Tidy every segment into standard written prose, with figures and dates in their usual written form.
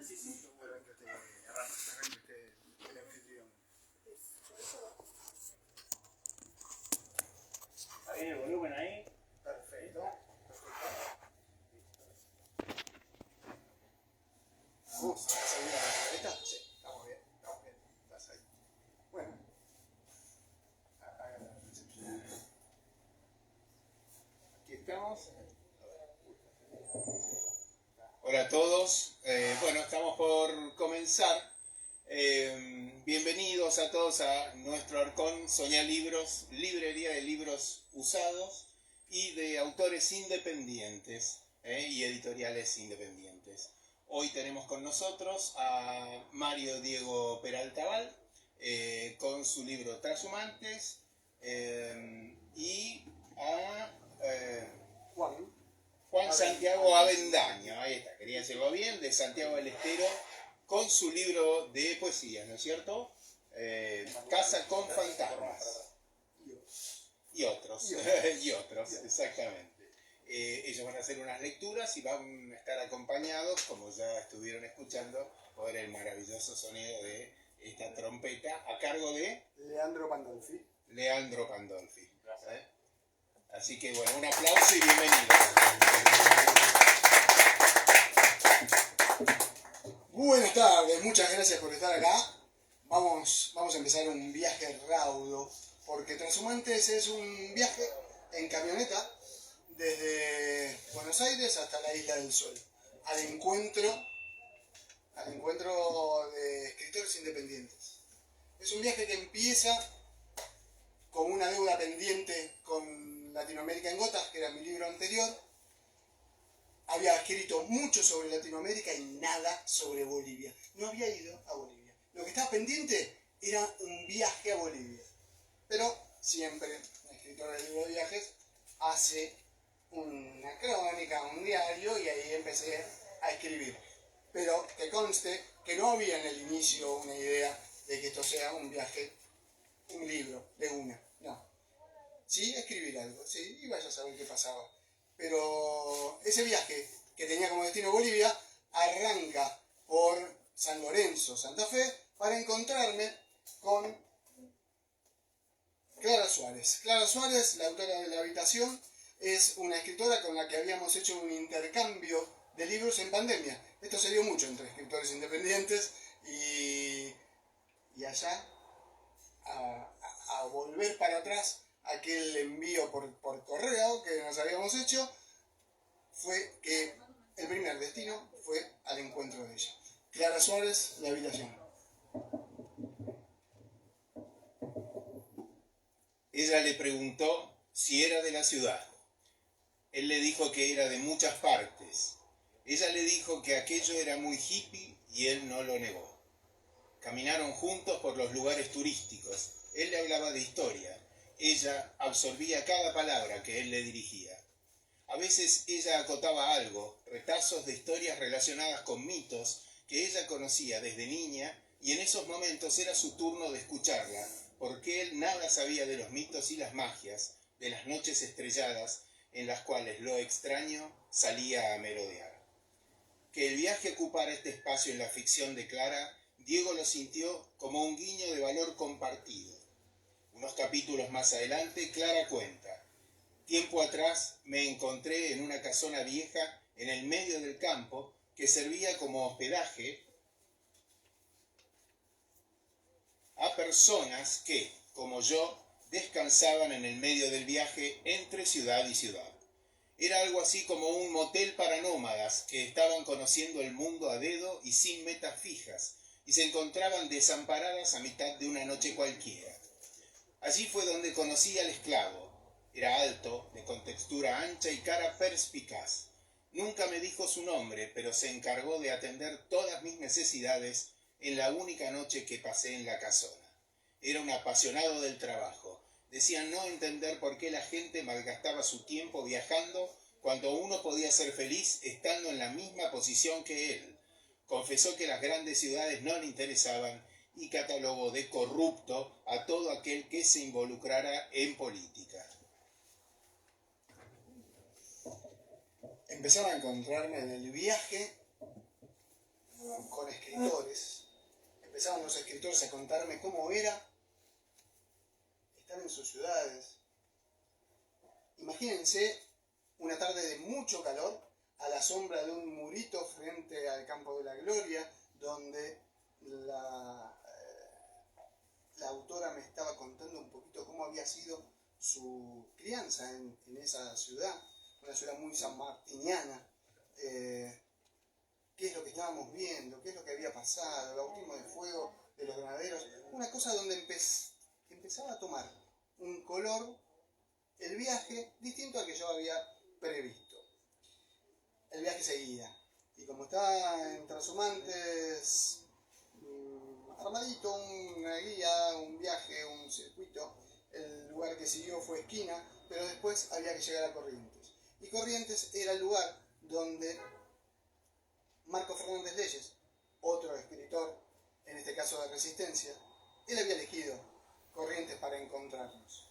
Sí, sí. Arranque usted el anfitrión. ¿Está bien el volumen ahí? Perfecto. ¿Vamos a salir a la camioneta? Sí, estamos bien. Estás ahí. Bueno. Hagan la recepción. Aquí estamos. Hola a todos. Bueno, estamos por comenzar. Bienvenidos a todos a nuestro Arcón Soñar Libros, librería de libros usados y de autores independientes y editoriales independientes. Hoy tenemos con nosotros a Mario Diego Peralta con su libro Trashumantes y a Juan Santiago Avendaño, ahí está, quería decirlo bien, de Santiago del Estero, con su libro de poesía, ¿no es cierto? Casa con fantasmas. Y otros, exactamente. Ellos van a hacer unas lecturas y van a estar acompañados, como ya estuvieron escuchando, por el maravilloso sonido de esta trompeta, a cargo de Leandro Pandolfi. Así que bueno, un aplauso y bienvenidos. Buenas tardes, muchas gracias por estar acá. Vamos a empezar un viaje raudo, porque Trashumantes es un viaje en camioneta desde Buenos Aires hasta la Isla del Sol, al encuentro de escritores independientes. Es un viaje que empieza con una deuda pendiente con Latinoamérica en Gotas, que era mi libro anterior. Había escrito mucho sobre Latinoamérica y nada sobre Bolivia. No había ido a Bolivia. Lo que estaba pendiente era un viaje a Bolivia. Pero siempre un escritor de libro de viajes hace una crónica, un diario, y ahí empecé a escribir. Pero que conste que no había en el inicio una idea de que esto sea un viaje, un libro de una. No. Sí, escribir algo, sí, y vaya a saber qué pasaba. Pero ese viaje, que tenía como destino Bolivia, arranca por San Lorenzo, Santa Fe, para encontrarme con Clara Suárez. Clara Suárez, la autora de La Habitación, es una escritora con la que habíamos hecho un intercambio de libros en pandemia. Esto se dio mucho entre escritores independientes y allá, a volver para atrás, aquel envío por correo que nos habíamos hecho, fue que el primer destino fue al encuentro de ella. Clara Suárez, La Habitación. Ella le preguntó si era de la ciudad. Él le dijo que era de muchas partes. Ella le dijo que aquello era muy hippie y él no lo negó. Caminaron juntos por los lugares turísticos. Él le hablaba de historia. Ella absorbía cada palabra que él le dirigía. A veces ella acotaba algo, retazos de historias relacionadas con mitos que ella conocía desde niña, y en esos momentos era su turno de escucharla, porque él nada sabía de los mitos y las magias, de las noches estrelladas en las cuales lo extraño salía a merodear. Que el viaje ocupara este espacio en la ficción de Clara, Diego lo sintió como un guiño de valor compartido. Unos capítulos más adelante, Clara cuenta: tiempo atrás me encontré en una casona vieja en el medio del campo que servía como hospedaje a personas que, como yo, descansaban en el medio del viaje entre ciudad y ciudad. Era algo así como un motel para nómadas que estaban conociendo el mundo a dedo y sin metas fijas, y se encontraban desamparadas a mitad de una noche cualquiera. Allí fue donde conocí al esclavo. Era alto, de contextura ancha y cara perspicaz. Nunca me dijo su nombre, pero se encargó de atender todas mis necesidades en la única noche que pasé en la casona. Era un apasionado del trabajo. Decía no entender por qué la gente malgastaba su tiempo viajando cuando uno podía ser feliz estando en la misma posición que él. Confesó que las grandes ciudades no le interesaban y catalogó de corrupto a todo aquel que se involucrara en política. Empezaba a encontrarme en el viaje con escritores. Empezaban los escritores a contarme cómo era estar en sus ciudades. Imagínense una tarde de mucho calor, a la sombra de un murito frente al Campo de la Gloria, donde la autora me estaba contando un poquito cómo había sido su crianza en esa ciudad, una ciudad muy sanmartiniana. Qué es lo que estábamos viendo, qué es lo que había pasado, el bautismo de fuego de los granaderos, una cosa donde empezaba a tomar un color, el viaje, distinto al que yo había previsto. El viaje seguía, y como estaba en Trashumantes, armadito, una guía, un viaje, un circuito, el lugar que siguió fue Esquina, pero después había que llegar a Corrientes. Y Corrientes era el lugar donde Marco Fernández Leyes, otro escritor, en este caso de Resistencia, él había elegido Corrientes para encontrarnos.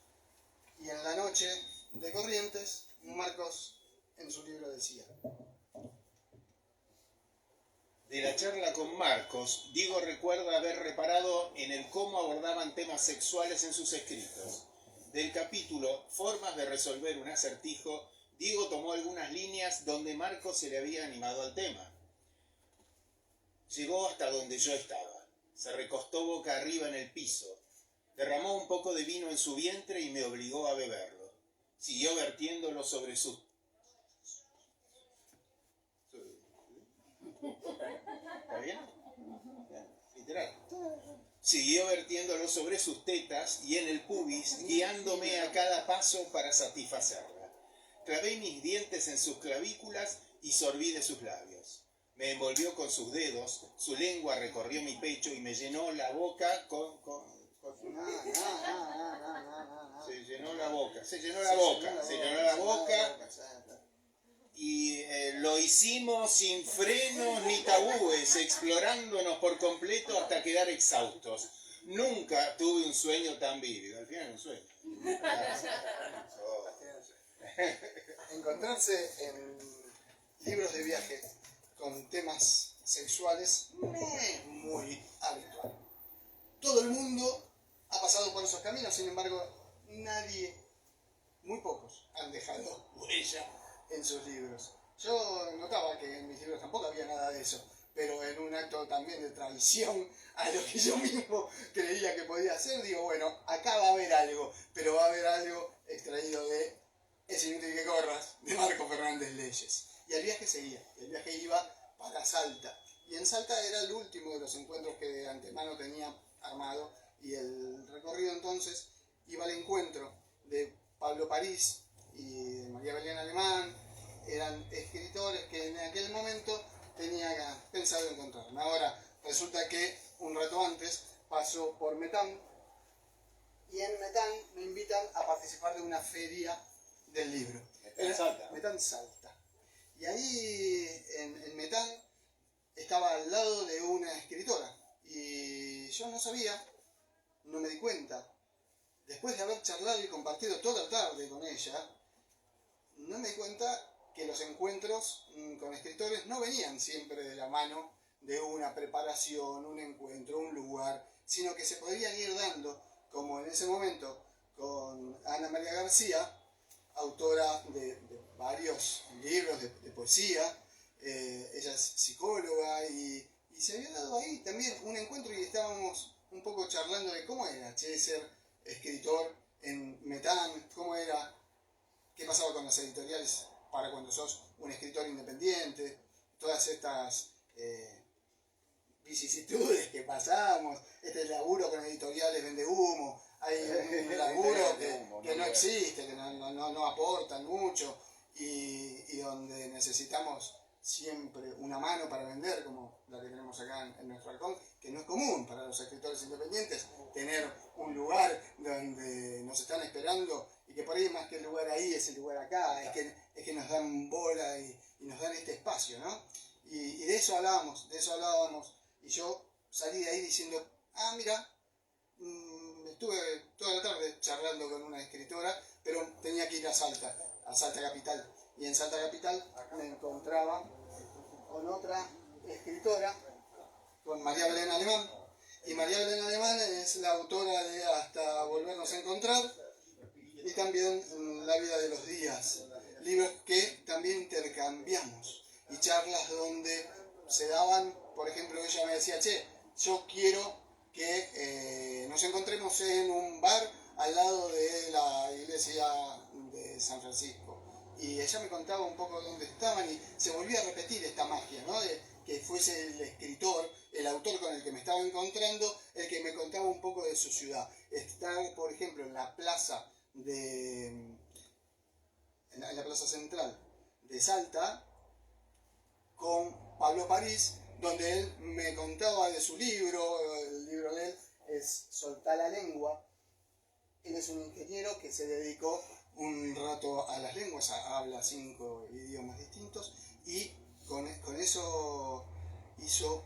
Y en la noche de Corrientes, Marcos en su libro decía: de la charla con Marcos, Diego recuerda haber reparado en el cómo abordaban temas sexuales en sus escritos. Del capítulo Formas de resolver un acertijo, Diego tomó algunas líneas donde Marcos se le había animado al tema. Llegó hasta donde yo estaba, se recostó boca arriba en el piso, derramó un poco de vino en su vientre y me obligó a beberlo. Siguió vertiéndolo sobre sus... ¿Está bien? Literal. Siguió vertiéndolo sobre sus tetas y en el pubis, guiándome a cada paso para satisfacerla. Clavé mis dientes en sus clavículas y sorbí de sus labios. Me envolvió con sus dedos, su lengua recorrió mi pecho y me llenó la boca Se llenó la boca. Y lo hicimos sin frenos ni tabúes, explorándonos por completo hasta quedar exhaustos. Nunca tuve un sueño tan vívido. Al final un sueño. Encontrarse en libros de viaje con temas sexuales no es muy habitual. Todo el mundo ha pasado por esos caminos, sin embargo, muy pocos han dejado huella en sus libros. Yo notaba que en mis libros tampoco había nada de eso, pero en un acto también de traición a lo que yo mismo creía que podía hacer, digo, bueno, acá va a haber algo, pero va a haber algo extraído de Es inútil que corras, de Marco Fernández Leyes. Y el viaje seguía, el viaje iba para Salta, y en Salta era el último de los encuentros que de antemano tenía armado, y el recorrido entonces iba al encuentro de Pablo París y de María Belén Alemán. Eran escritores que en aquel momento tenía pensado encontrarme. Ahora, resulta que un rato antes paso por Metán, y en Metán me invitan a participar de una feria del libro. Metán Salta. Y ahí en Metán estaba al lado de una escritora, y yo no sabía, no me di cuenta. Después de haber charlado y compartido toda la tarde con ella, no me di cuenta que los encuentros con escritores no venían siempre de la mano de una preparación, un encuentro, un lugar, sino que se podían ir dando, como en ese momento con Ana María García, autora de varios libros de poesía. Ella es psicóloga, y se había dado ahí también un encuentro, y estábamos un poco charlando de cómo era ser escritor en Metán, cómo era, qué pasaba con las editoriales para cuando sos un escritor independiente, todas estas vicisitudes que pasamos, este laburo con editoriales vende humo, hay un laburo que no existe, que no aportan mucho, y donde necesitamos siempre una mano para vender, como la que tenemos acá en nuestro halcón, que no es común para los escritores independientes tener un lugar donde nos están esperando, y que por ahí más que el lugar ahí es el lugar acá, es que nos dan bola y nos dan este espacio, ¿no? Y de eso hablábamos, y yo salí de ahí diciendo, mira, estuve toda la tarde charlando con una escritora, pero tenía que ir a Salta Capital, y en Salta Capital me encontraba con otra escritora con María Belén Alemán. Y María Belén Alemán es la autora de Hasta volvernos a encontrar y también La vida de los días. Libros que también intercambiamos y charlas donde se daban, por ejemplo, ella me decía, che, yo quiero que nos encontremos en un bar al lado de la iglesia de San Francisco. Y ella me contaba un poco dónde estaban y se volvía a repetir esta magia, ¿no? De que fuese el escritor, el autor con el que me estaba encontrando, el que me contaba un poco de su ciudad. Estar, por ejemplo, en la plaza en la plaza central de Salta con Pablo París, donde él me contaba de su libro. El libro de él es Soltá la lengua. Él es un ingeniero que se dedicó un rato a las lenguas, habla 5 idiomas distintos y con eso hizo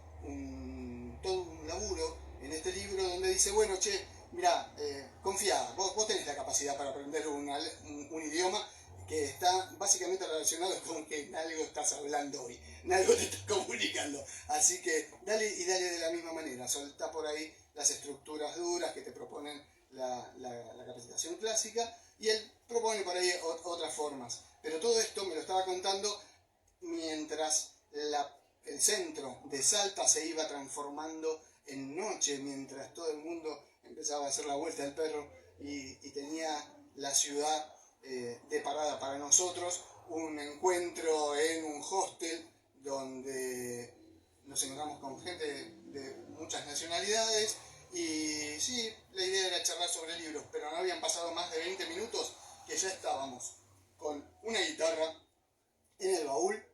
todo un laburo en este libro donde dice, bueno, che, mirá, confía, vos tenés la capacidad para aprender un idioma que está básicamente relacionado con que en algo estás hablando hoy, en algo te estás comunicando. Así que dale de la misma manera, soltá por ahí las estructuras duras que te proponen la capacitación clásica y él propone por ahí otras formas. Pero todo esto me lo estaba contando mientras el centro de Salta se iba transformando en noche, mientras todo el mundo empezaba a hacer la vuelta del perro y tenía la ciudad de parada para nosotros, un encuentro en un hostel donde nos encontramos con gente de muchas nacionalidades y sí, la idea era charlar sobre libros, pero no habían pasado más de 20 minutos que ya estábamos con una guitarra en el baúl,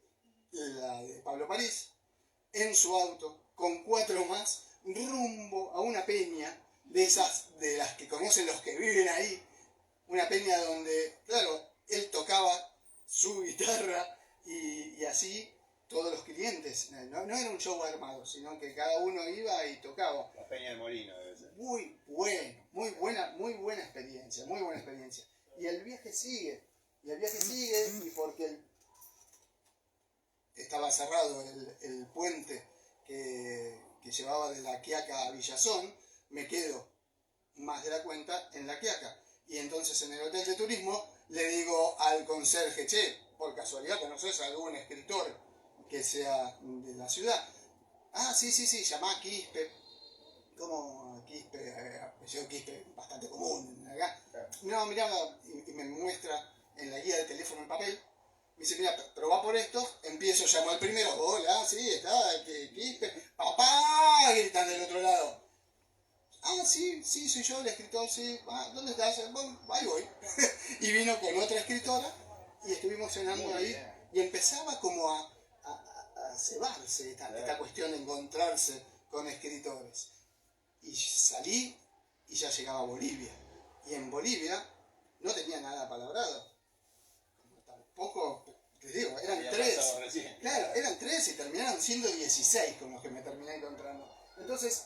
la de Pablo París, en su auto, con 4 más, rumbo a una peña de esas de las que conocen los que viven ahí, una peña donde, claro, él tocaba su guitarra y así todos los clientes. No era un show armado, sino que cada uno iba y tocaba. La Peña del Molino debe ser. Muy bueno, muy buena experiencia, muy buena experiencia. Y el viaje sigue, y porque estaba cerrado el puente que llevaba de La Quiaca a Villazón, me quedo más de la cuenta en La Quiaca. Y entonces en el hotel de turismo le digo al conserje, che, por casualidad conoces a algún escritor que sea de la ciudad. Ah, sí, llamá a Quispe. ¿Cómo Quispe? Apellido Quispe, bastante común acá. No, mirá, y me muestra en la guía de teléfono el papel. Me dice, mira, pero va por esto. Empiezo, llamo al primero. Hola, sí, está, Quispe. ¡Papá! Gritan del otro lado. Ah, sí, soy yo, el escritor, sí. Ah, ¿dónde estás? Bueno, ahí voy. Y vino con otra escritora y estuvimos cenando ahí. Y empezaba como a cebarse esta cuestión de encontrarse con escritores. Y salí y ya llegaba a Bolivia. Y en Bolivia no tenía nada palabrado. Tampoco, te digo, eran 3. Claro, eran 3 y terminaron siendo 16 con los que me terminé encontrando. Entonces,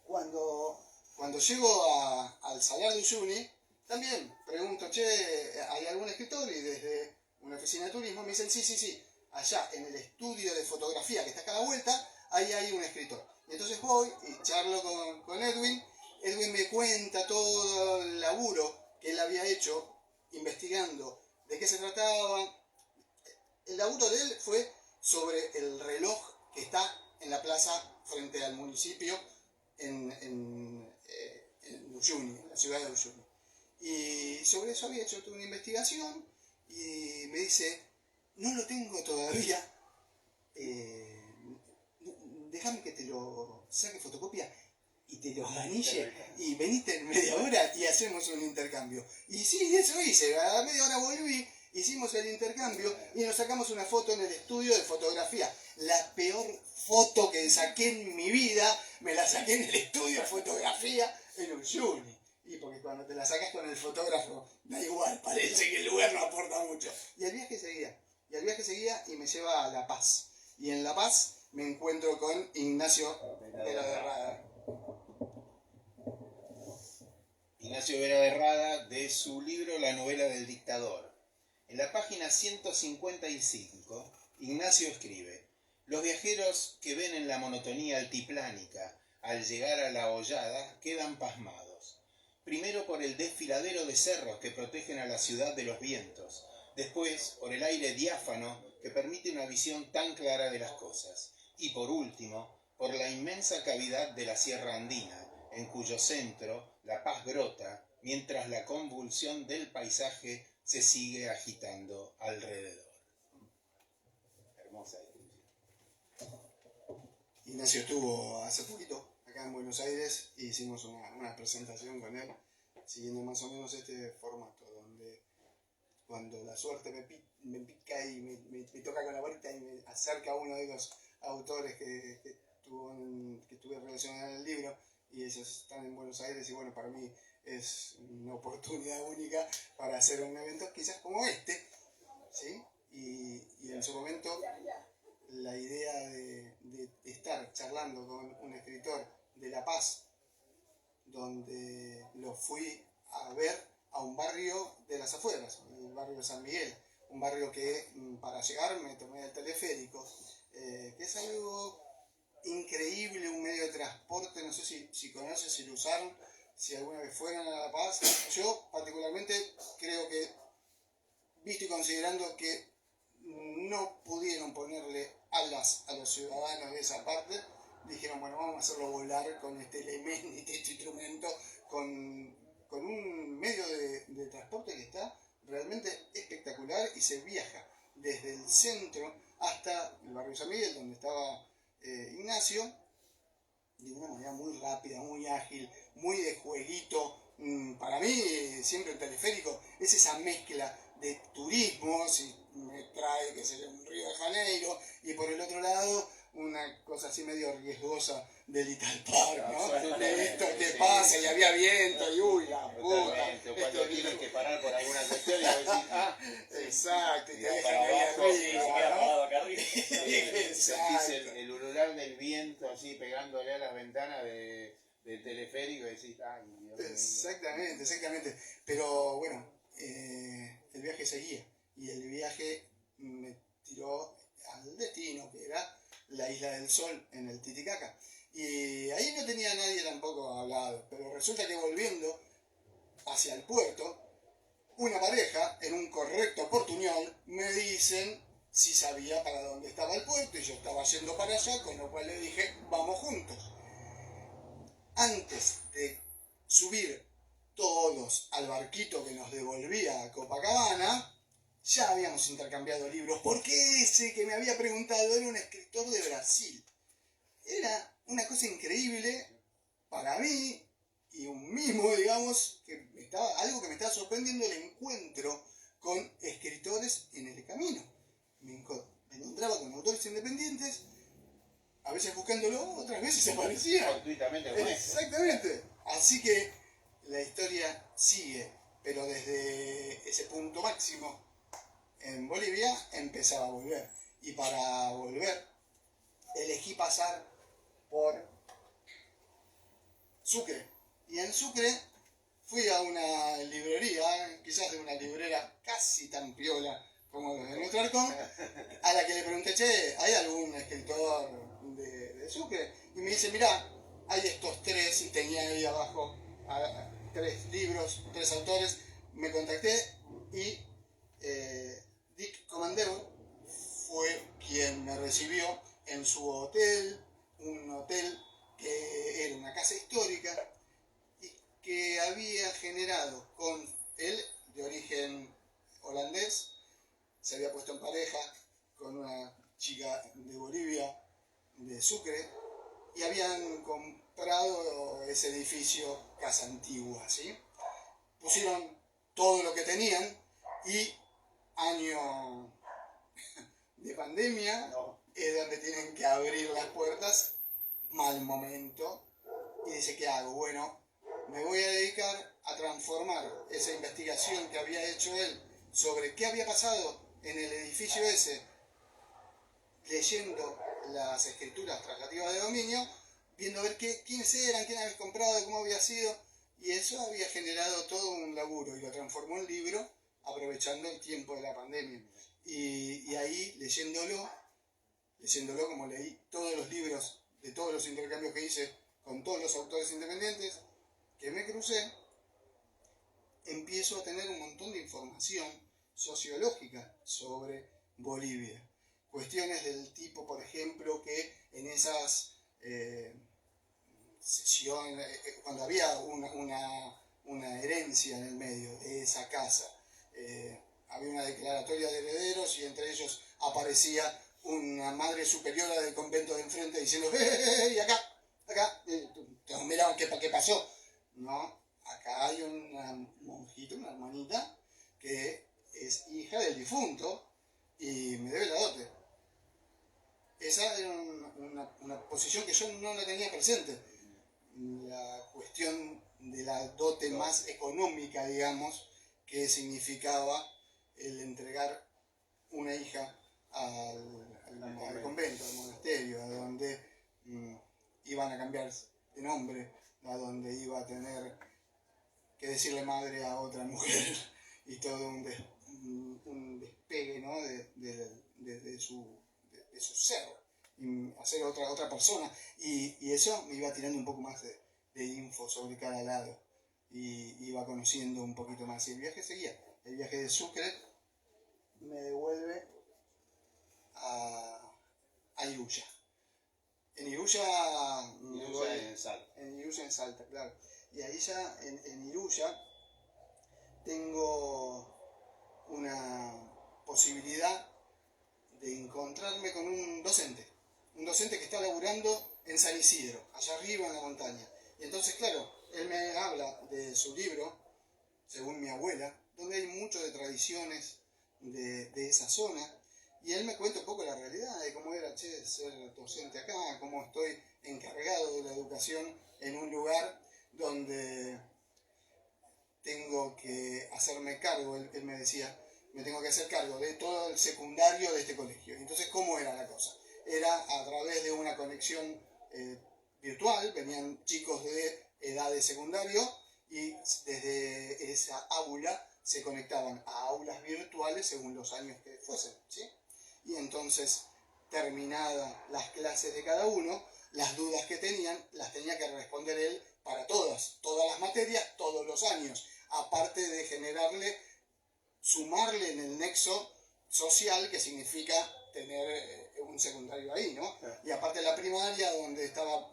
cuando llego al Salar de Uyuni, también pregunto, che, ¿hay algún escritor? Y desde una oficina de turismo me dicen, sí, allá en el estudio de fotografía que está acá a la vuelta, ahí hay un escritor. Y entonces voy y charlo con Edwin. Edwin me cuenta todo el laburo que él había hecho investigando de qué se trataba. El laburo de él fue sobre el reloj que está en la plaza frente al municipio en Uyuni, en la ciudad de Uyuni. Y sobre eso había hecho toda una investigación y me dice, no lo tengo todavía, déjame que te lo saque fotocopia y te lo manille y veniste en media hora y hacemos un intercambio. Y sí, eso hice, a media hora volví, hicimos el intercambio y nos sacamos una foto en el estudio de fotografía. La peor foto que saqué en mi vida, me la saqué en el estudio de fotografía en Uyuni. Y porque cuando te la sacas con el fotógrafo, da igual, parece que el lugar no aporta mucho. Y el viaje seguía y me lleva a La Paz. Y en La Paz me encuentro con Ignacio Vera de Rada. Ignacio Vera de Rada, de su libro La novela del dictador. En la página 155, Ignacio escribe: Los viajeros que ven en la monotonía altiplánica al llegar a la hollada quedan pasmados. Primero por el desfiladero de cerros que protegen a la ciudad de los vientos. Después por el aire diáfano que permite una visión tan clara de las cosas. Y por último, por la inmensa cavidad de la Sierra Andina, en cuyo centro la paz brota, mientras la convulsión del paisaje se sigue agitando alrededor. Hermosa descripción. Ignacio estuvo hace poquito acá en Buenos Aires y hicimos una presentación con él, siguiendo más o menos este formato, donde cuando la suerte me pica y me toca con la varita y me acerca a uno de los autores que tuve relacionado en el libro, y ellos están en Buenos Aires, y bueno, para mí es una oportunidad única para hacer un evento quizás como este, ¿sí? Y en su momento la idea de estar charlando con un escritor de La Paz, donde lo fui a ver a un barrio de las afueras, el barrio de San Miguel, un barrio que para llegar me tomé el teleférico, que es algo increíble, un medio de transporte, no sé si conoces, si lo usaron, si alguna vez fueron a La Paz. Yo particularmente creo que, visto y considerando que no pudieron ponerle alas a los ciudadanos de esa parte, dijeron, bueno, vamos a hacerlo volar con este elemento, este instrumento, con un medio de transporte que está realmente espectacular, y se viaja desde el centro hasta el barrio San Miguel, donde estaba Ignacio, de una manera muy rápida, muy ágil, muy de jueguito. Para mí, siempre el teleférico es esa mezcla de turismo, si me trae, que sería un Río de Janeiro, y por el otro lado, una cosa así medio riesgosa del Ital Park, ¿no? De esto que Sí, pasa y había viento y uy, la puta. Totalmente, o cuando tienen que parar por alguna cuestión y vos decís, exacto, y te mira dejan para ahí abajo, arriba, Se queda ¿no? parado acá arriba. sentís Exacto. el ulular del viento así pegándole a las ventanas del teleférico y decís, ay, Dios mío. Exactamente. Pero bueno, el viaje seguía, y el viaje me tiró al destino, que era la Isla del Sol en el Titicaca. Y ahí no tenía nadie tampoco hablado, pero resulta que volviendo hacia el puerto, una pareja, en un correcto portuñol, me dicen si sabía para dónde estaba el puerto, y yo estaba yendo para allá, con lo cual le dije, vamos juntos. Antes de subir todos al barquito que nos devolvía a Copacabana, ya habíamos intercambiado libros, porque ese que me había preguntado era un escritor de Brasil. Era una cosa increíble para mí, y un mimo, digamos, algo que me estaba sorprendiendo, el encuentro con escritores en el camino. Me encontraba con autores independientes, a veces buscándolo, otras veces aparecía. Fortuitamente con eso. Exactamente. Así que la historia sigue, pero desde ese punto máximo en Bolivia empezaba a volver. Y para volver elegí pasar por Sucre. Y en Sucre fui a una librería, quizás de una librera casi tan piola como los de nuestro Arcón, a la que le pregunté, che, ¿hay algún escritor de Sucre? Y me dice, mirá, hay estos tres, y tenía ahí abajo 3 libros, 3 autores. Me contacté y Dick Comandeur fue quien me recibió en su hotel, un hotel que era una casa histórica y que había generado con él, de origen holandés, se había puesto en pareja con una chica de Bolivia, de Sucre, y habían comprado ese edificio, casa antigua, ¿sí? Pusieron todo lo que tenían, y año de pandemia es donde tienen que abrir las puertas, mal momento, y dice, ¿qué hago? Bueno, me voy a dedicar a transformar esa investigación que había hecho él sobre qué había pasado en el edificio ese, leyendo las escrituras traslativas de dominio, viendo a ver quiénes eran, quién había comprado, cómo había sido, y eso había generado todo un laburo, y lo transformó en libro aprovechando el tiempo de la pandemia. Y ahí, leyéndolo, leyéndolo como leí todos los libros de todos los intercambios que hice con todos los autores independientes que me crucé, empiezo a tener un montón de información sociológica sobre Bolivia. Cuestiones del tipo, por ejemplo, que en esas sesiones, cuando había una herencia en el medio de esa casa, había una declaratoria de herederos y entre ellos aparecía una madre superiora del convento de enfrente diciendo y acá, todos miraban qué pasó. No, acá hay una monjita, una hermanita, que es hija del difunto y me debe la dote. Esa era una posición que yo no la tenía presente. La cuestión de la dote más económica, digamos, que significaba el entregar una hija al convento, al monasterio, a donde iban a cambiar de nombre, a donde iba a tener que decirle madre a otra mujer y todo un despegue, ¿no? de su ser, y hacer otra persona. Y eso me iba tirando un poco más de info sobre cada lado y iba conociendo un poquito más. Y el viaje seguía. El viaje de Sucre me devuelve a Iruya. En Iruya en Salta, claro. Y ahí ya en Iruya tengo una posibilidad de encontrarme con un docente que está laburando en San Isidro, allá arriba en la montaña. Y entonces, claro, él me habla de su libro, según mi abuela, donde hay mucho de tradiciones de esa zona, y él me cuenta un poco la realidad de cómo era ser docente acá, cómo estoy encargado de la educación en un lugar donde tengo que hacerme cargo, él me decía, me tengo que hacer cargo de todo el secundario de este colegio. Entonces, ¿cómo era la cosa? Era a través de una conexión virtual, venían chicos de edad de secundario y desde esa aula se conectaban a aulas virtuales según los años que fuesen, ¿sí? Y entonces, terminadas las clases de cada uno, las dudas que tenían, las tenía que responder él para todas las materias, todos los años, aparte de sumarle en el nexo social que significa tener un secundario ahí, ¿no? Y aparte la primaria, donde estaba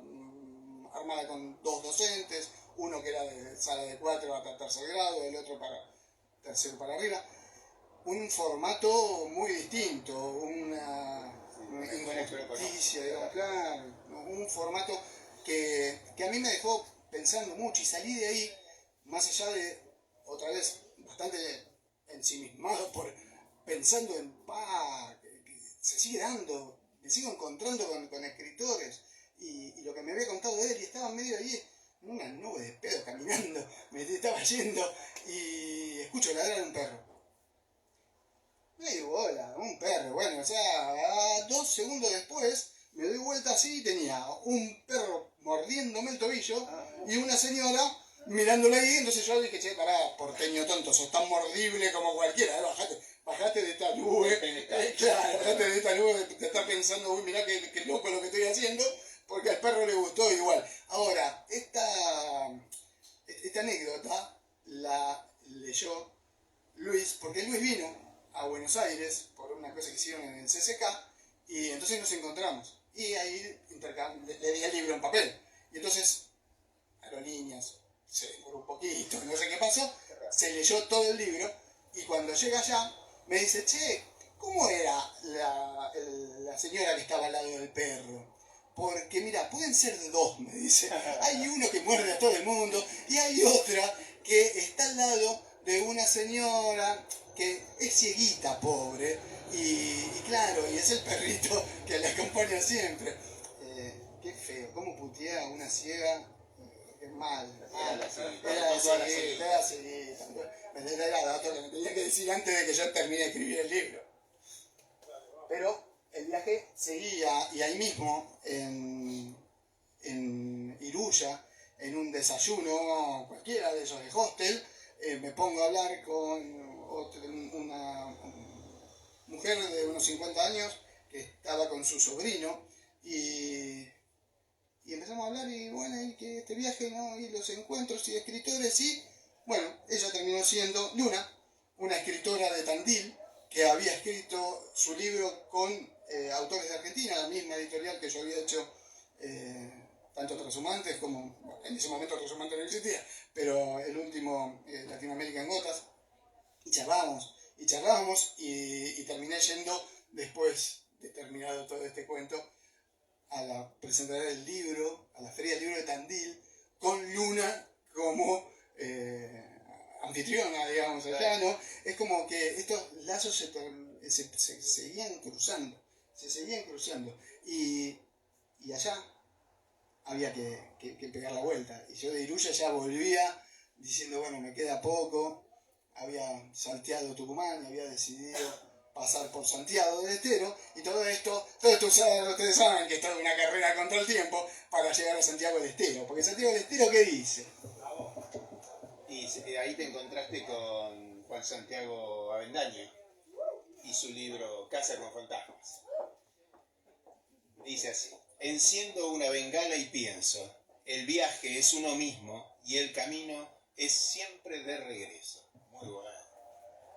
armada con 2 docentes, uno que era de sala de 4 hasta tercer grado, el otro para tercero para arriba. Un formato muy distinto, una injusticia, digamos, claro, un formato que a mí me dejó pensando mucho y salí de ahí, más allá de, otra vez, bastante ensimismado pensando en, que se sigue dando, me sigo encontrando con escritores y lo que me había contado de él, y estaba medio ahí, en una nube de pedo caminando, me estaba yendo y escucho ladrar a un perro. Me di bola, un perro, bueno, o sea, 2 segundos después me doy vuelta así y tenía un perro mordiéndome el tobillo y una señora mirándole ahí. Entonces yo dije, che, pará, porteño tonto, sos tan mordible como cualquiera, bajate de esta nube, claro, bajate de esta nube de estar pensando, uy, mirá qué loco lo que estoy haciendo, porque al perro le gustó igual. Ahora, esta anécdota la leyó Luis, porque Luis vino a Buenos Aires por una cosa que hicieron en el CCK y entonces nos encontramos y ahí le di el libro en papel y entonces aerolíneas se demoró un poquito, no sé qué pasó, se leyó todo el libro y cuando llega allá me dice, che, ¿cómo era la señora que estaba al lado del perro? Porque mira, pueden ser 2, me dice, hay uno que muerde a todo el mundo y hay otra que está al lado de una señora que es cieguita, pobre, y claro, y es el perrito que la acompaña siempre. Qué feo, cómo putea a una ciega, qué mal. Era cieguita. Era dato que me tenía que decir antes de que yo termine de escribir el libro. Pero el viaje seguía, y ahí mismo, en Iruya, en un desayuno cualquiera de esos de hostel, me pongo a hablar con una mujer de unos 50 años que estaba con su sobrino, y empezamos a hablar, y bueno, y que este viaje, ¿no? Y los encuentros y escritores, y bueno, ella terminó siendo Luna, una escritora de Tandil, que había escrito su libro con autores de Argentina, la misma editorial que yo había hecho, tanto Transhumantes como, bueno, en ese momento Transhumantes no existía, pero el último, Latinoamérica en Gotas, y charlábamos, y terminé yendo, después de terminado todo este cuento, a la presentación del libro, a la Feria del Libro de Tandil, con Luna como anfitriona, digamos, allá, ¿no? Es como que estos lazos se seguían cruzando, y allá había que pegar la vuelta, y yo de Iruya ya volvía diciendo, bueno, me queda poco, había salteado Tucumán, había decidido pasar por Santiago del Estero, y todo esto ustedes saben que esto es una carrera contra el tiempo para llegar a Santiago del Estero, porque Santiago del Estero, ¿qué dice? Y ahí te encontraste con Juan Santiago Avendaño y su libro Casa con Fantasmas. Dice así: enciendo una bengala y pienso, el viaje es uno mismo y el camino es siempre de regreso. Muy bueno.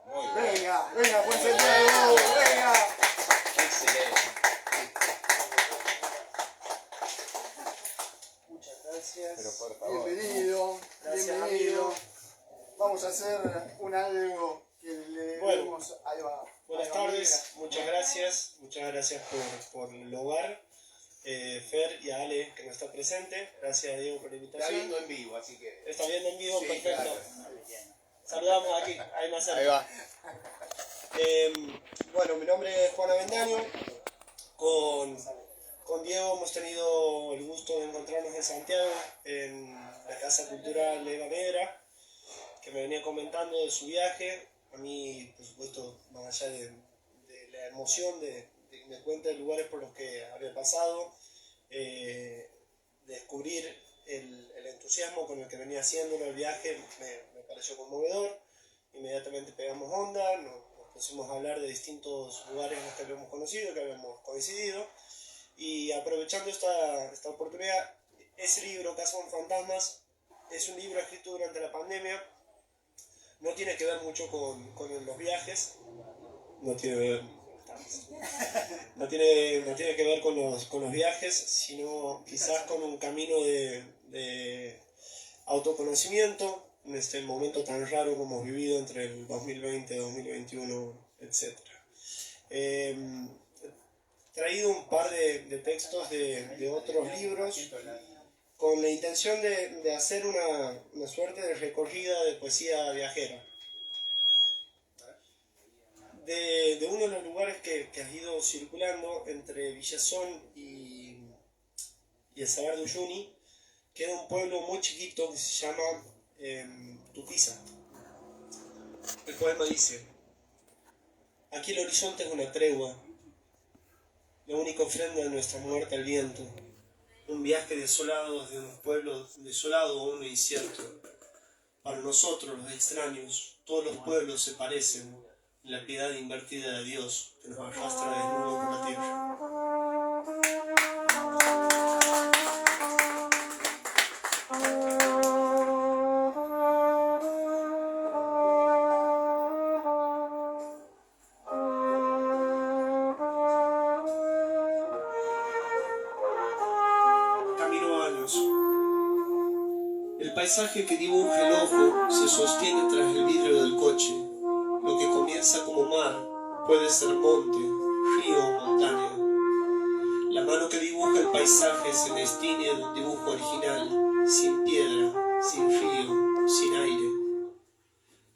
Muy bueno. Venga, Juan Santiago, venga. Excelente. Muchas gracias. Pero por favor. Bienvenido. Amigo. Vamos a hacer un algo que le debemos a Buenas tardes, muchas gracias por el hogar, Fer y a Ale que no está presente, gracias a Diego por la Está invitación. viendo en vivo, así que... ¿Está viendo en vivo? Sí, Perfecto. claro. Saludamos aquí, ahí más cerca. Ahí va. Bueno, mi nombre es Juan Avendaño. Con Diego hemos tenido el gusto de encontrarnos en Santiago, en la Casa Cultural Eva Negra, que me venía comentando de su viaje. A mí, por supuesto, más allá de la emoción de que me cuente de lugares por los que había pasado, descubrir el entusiasmo con el que venía haciéndolo el viaje me pareció conmovedor. Inmediatamente pegamos onda, nos pusimos a hablar de distintos lugares en los que habíamos conocido, que habíamos coincidido, y aprovechando esta oportunidad, ese libro, Casa con Fantasmas, es un libro escrito durante la pandemia. No tiene que ver mucho con los viajes, no tiene que ver con los viajes, sino quizás con un camino de autoconocimiento en este momento tan raro como hemos vivido entre el 2020, 2021, etc. He traído un par de textos de otros libros con la intención de hacer una suerte de recorrida de poesía viajera. De uno de los lugares que has ido circulando entre Villazón y el Salar de Uyuni, queda un pueblo muy chiquito que se llama Tupiza. El poema dice: aquí el horizonte es una tregua, la única ofrenda de nuestra muerte al viento. Un viaje desolado desde un pueblo desolado a uno incierto. Para nosotros, los extraños, todos los pueblos se parecen en la piedad invertida de Dios que nos arrastra desnudo por la tierra. El paisaje que dibuja el ojo se sostiene tras el vidrio del coche. Lo que comienza como mar puede ser monte, río o montaña. La mano que dibuja el paisaje se destine en un dibujo original, sin piedra, sin río, sin aire.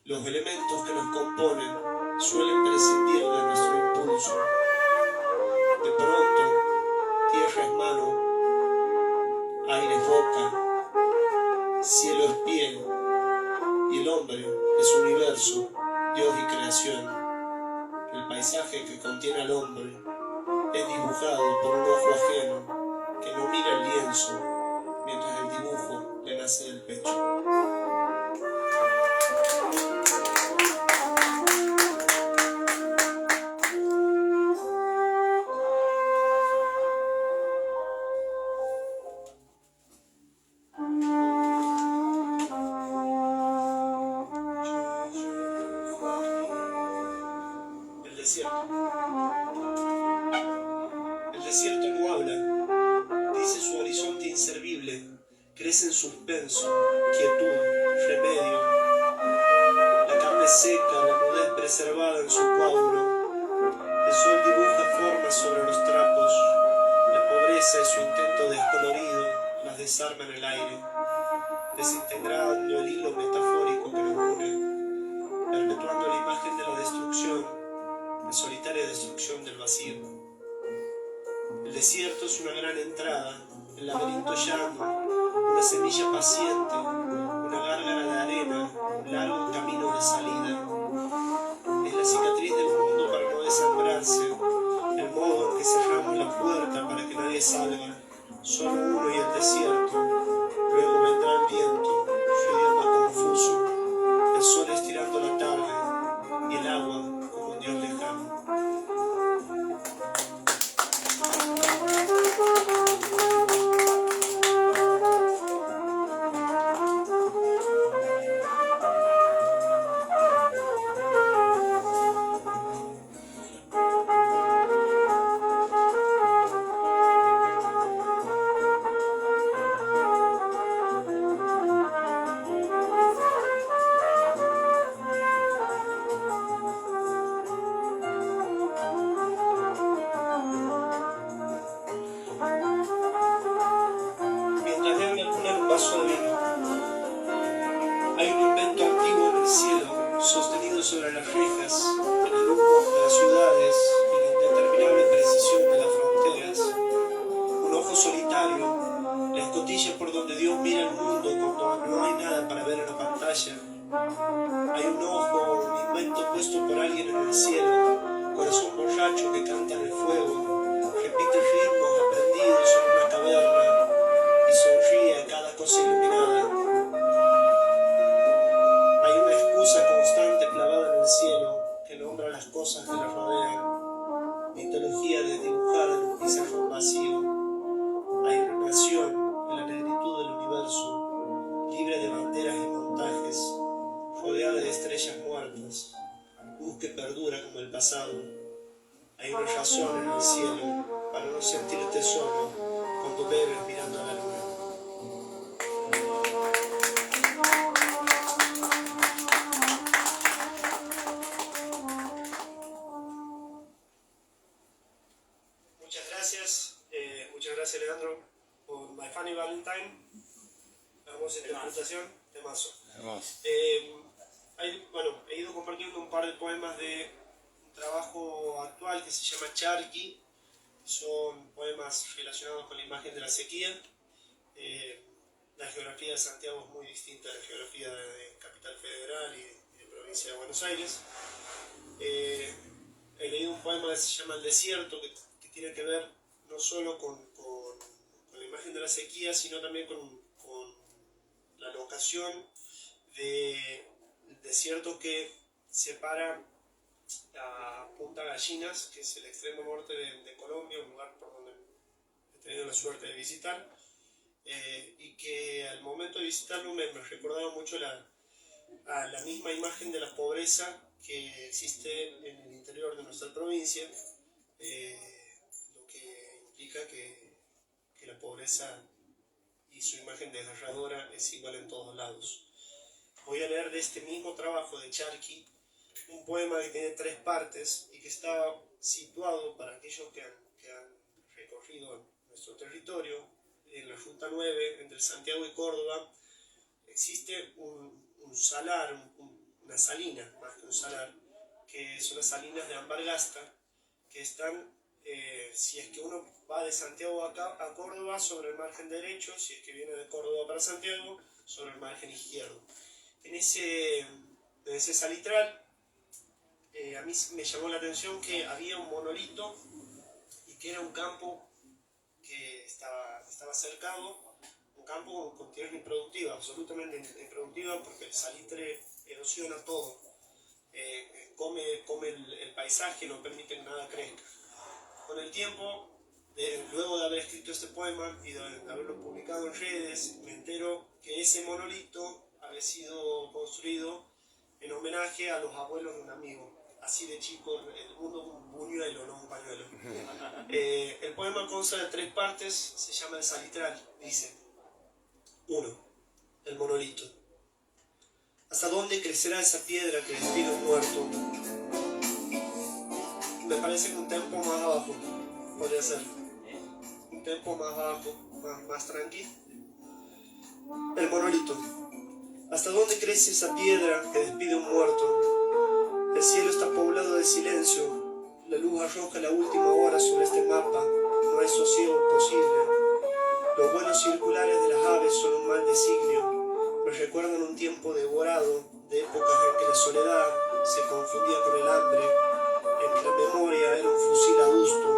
Los elementos que nos componen suelen prescindir de nuestro impulso. De pronto, tierra es mano, aire es boca, cielo es pie, y el hombre es universo, Dios y creación. El paisaje que contiene al hombre es dibujado por un ojo ajeno que no mira el lienzo mientras el dibujo le nace del pecho. jaula, dice su horizonte inservible, crece en suspenso, quietud, remedio. La carne seca, la mudez preservada en su coágulo. El sol dibuja formas sobre los trapos. La pobreza y su intento descolorido las desarma en el aire, desintegrando el hilo metafórico que nos une, perpetuando la imagen de la destrucción, la solitaria destrucción del vacío. El desierto es una gran entrada, el laberinto llano, una semilla paciente, una gárgara de arena, un largo camino de salida. Es la cicatriz del mundo para no desangrarse, el modo en que cerramos la puerta para que nadie salga, solo uno y el desierto. Luego vendrá el viento, su idioma confuso, el sol estirando la tarde y el agua como un dios lejano. Hay un invento antiguo en el cielo, sostenido sobre las rejas, en el humo de las ciudades y la indeterminable precisión de las fronteras. Un ojo solitario, la escotilla por donde Dios mira el mundo cuando no hay nada para ver en la pantalla. Hay un ojo, un invento puesto por alguien en el cielo, corazón borracho que canta en el fuego, repite ritmos aprendidos en una caverna y sonríe a cada cosa iluminada. Hay una excusa constante clavada en el cielo que nombra las cosas que la rodean, mitología desdibujada en un pizarrón vacío. Hay una nación en la negritud del universo, libre de banderas y montajes, rodeada de estrellas muertas, luz que perdura como el pasado. Hay una razón en el cielo para no sentirte solo cuando bebes mirando a la luna. Muchas gracias Leandro por My Funny Valentine, la hermosa interpretación, temazo. He ido compartiendo un par de poemas de un trabajo actual que se llama Charqui. Son poemas relacionados con la imagen de la sequía. La geografía de Santiago es muy distinta a la geografía de Capital Federal y de provincia de Buenos Aires. He leído un poema que se llama El desierto, que tiene que ver no solo con la imagen de la sequía, sino también con la locación del desierto que separa a Punta Gallinas, que es el extremo norte de Colombia, un lugar por donde he tenido la suerte de visitar, y que al momento de visitarlo me recordaba mucho a la misma imagen de la pobreza que existe en el interior de nuestra provincia, lo que implica que la pobreza y su imagen desgarradora es igual en todos lados. Voy a leer de este mismo trabajo de Charqui un poema que tiene 3 partes y que está situado, para aquellos que han recorrido nuestro territorio, en la Ruta 9, entre Santiago y Córdoba. Existe un salar, una salina, más que un salar, que son las salinas de Ambargasta, que están, si es que uno va de Santiago a Córdoba, sobre el margen derecho; si es que viene de Córdoba para Santiago, sobre el margen izquierdo. En ese salitral, a mí me llamó la atención que había un monolito y que era un campo que estaba cercado, un campo con tierra improductiva, absolutamente improductiva, porque el salitre erosiona todo, come el paisaje, no permite que nada crezca. Con el tiempo, luego de haber escrito este poema y de haberlo publicado en redes, me entero que ese monolito había sido construido en homenaje a los abuelos de un amigo, así de chico, el mundo es un buñuelo, no un pañuelo. El poema consta de 3 partes, se llama El Salitral, dice: 1. El monolito. ¿Hasta dónde crecerá esa piedra que despide un muerto? Me parece que un tempo más abajo podría ser. Un tempo más abajo, más tranquilo. El monolito. ¿Hasta dónde crece esa piedra que despide un muerto? El cielo está poblado de silencio. La luz arroja la última hora sobre este mapa. No hay sosiego posible. Los vuelos circulares de las aves son un mal designio. Nos recuerdan un tiempo devorado, de épocas en que la soledad se confundía con el hambre, en que la memoria era un fusil adusto.